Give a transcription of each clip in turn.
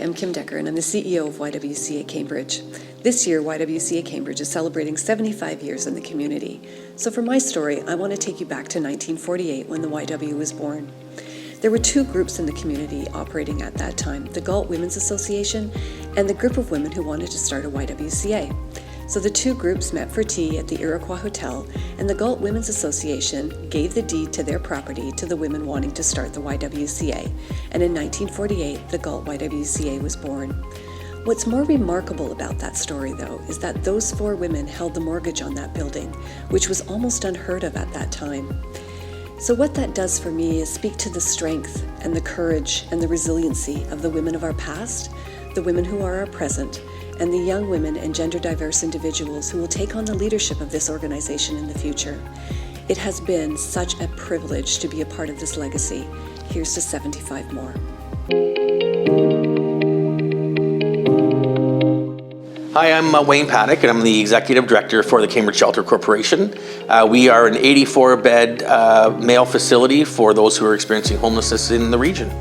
I'm Kim Decker, and I'm the CEO of YWCA Cambridge. This year, YWCA Cambridge is celebrating 75 years in the community. So for my story, I want to take you back to 1948 when the YW was born. There were two groups in the community operating at that time, the Galt Women's Association and the group of women who wanted to start a YWCA. So the two groups met for tea at the Iroquois Hotel, and the Galt Women's Association gave the deed to their property to the women wanting to start the YWCA. And in 1948, the Galt YWCA was born. What's more remarkable about that story, though, is that those four women held the mortgage on that building, which was almost unheard of at that time. So what that does for me is speak to the strength and the courage and the resiliency of the women of our past, the women who are our present, and the young women and gender diverse individuals who will take on the leadership of this organization in the future. It has been such a privilege to be a part of this legacy. Here's to 75 more. Hi, I'm Wayne Paddock, and I'm the Executive Director for the Cambridge Shelter Corporation. We are an 84-bed male facility for those who are experiencing homelessness in the region.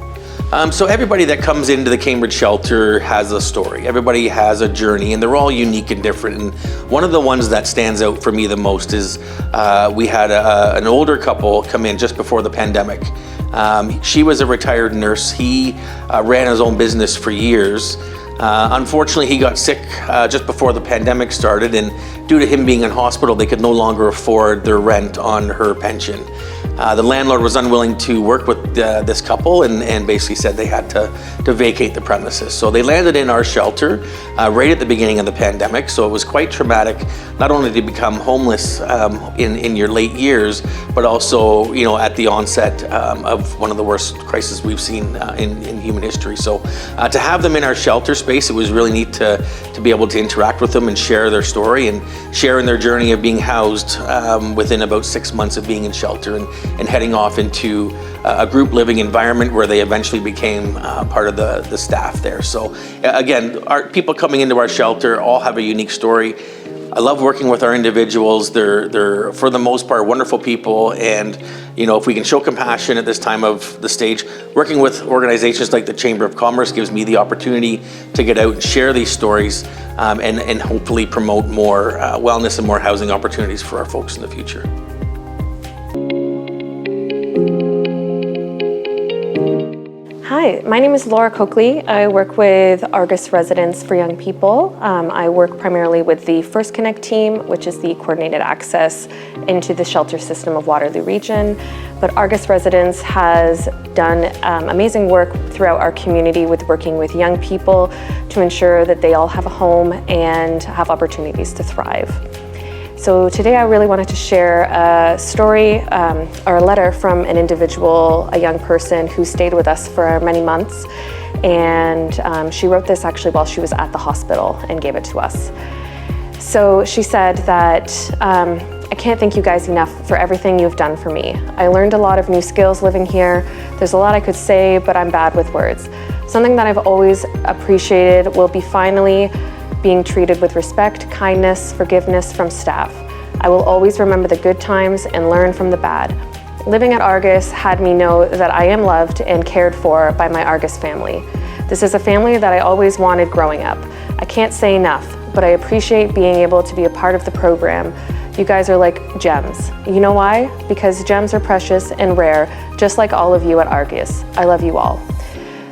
So everybody that comes into the Cambridge Shelter has a story. Everybody has a journey, and they're all unique and different. And one of the ones that stands out for me the most is we had an older couple come in just before the pandemic. She was a retired nurse. He ran his own business for years. Unfortunately, he got sick just before the pandemic started, and due to him being in hospital, they could no longer afford their rent on her pension. The landlord was unwilling to work with this couple and basically said they had to vacate the premises. So they landed in our shelter right at the beginning of the pandemic. So it was quite traumatic, not only to become homeless in your late years, but also, you know, at the onset of one of the worst crises we've seen in human history. So to have them in our shelter space, it was really neat to be able to interact with them and share their story and share in their journey of being housed within about 6 months of being in shelter and heading off into a group living environment where they eventually became part of the staff there. So again, our people coming into our shelter all have a unique story. I love working with our individuals. They're for the most part wonderful people, and you know, if we can show compassion at this time of the stage, working with organizations like the Chamber of Commerce gives me the opportunity to get out and share these stories and hopefully promote more wellness and more housing opportunities for our folks in the future. Hi, my name is Laura Coakley. I work with Argus Residents for Young People. I work primarily with the First Connect team, which is the coordinated access into the shelter system of Waterloo Region. But Argus Residents has done amazing work throughout our community with working with young people to ensure that they all have a home and have opportunities to thrive. So today I really wanted to share a story or a letter from an individual, a young person who stayed with us for many months. And she wrote this actually while she was at the hospital and gave it to us. So she said that, I can't thank you guys enough for everything you've done for me. I learned a lot of new skills living here. There's a lot I could say, but I'm bad with words. Something that I've always appreciated will be finally being treated with respect, kindness, forgiveness from staff. I will always remember the good times and learn from the bad. Living at Argus had me know that I am loved and cared for by my Argus family. This is a family that I always wanted growing up. I can't say enough, but I appreciate being able to be a part of the program. You guys are like gems. You know why? Because gems are precious and rare, just like all of you at Argus. I love you all.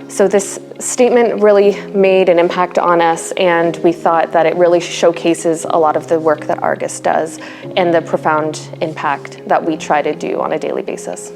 So this statement really made an impact on us, and we thought that it really showcases a lot of the work that Argus does and the profound impact that we try to do on a daily basis.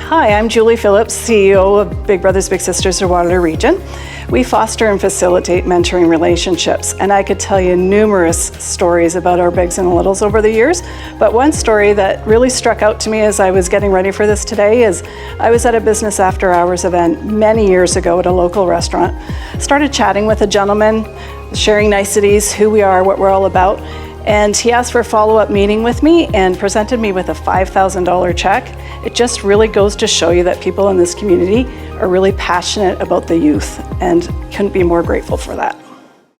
Hi, I'm Julie Phillips, CEO of Big Brothers Big Sisters of Waterloo Region. We foster and facilitate mentoring relationships, and I could tell you numerous stories about our bigs and littles over the years, but one story that really struck out to me as I was getting ready for this today is I was at a business after hours event many years ago at a local restaurant. Started chatting with a gentleman, sharing niceties, who we are, what we're all about, and he asked for a follow-up meeting with me and presented me with a $5,000 check. It just really goes to show you that people in this community are really passionate about the youth, and couldn't be more grateful for that.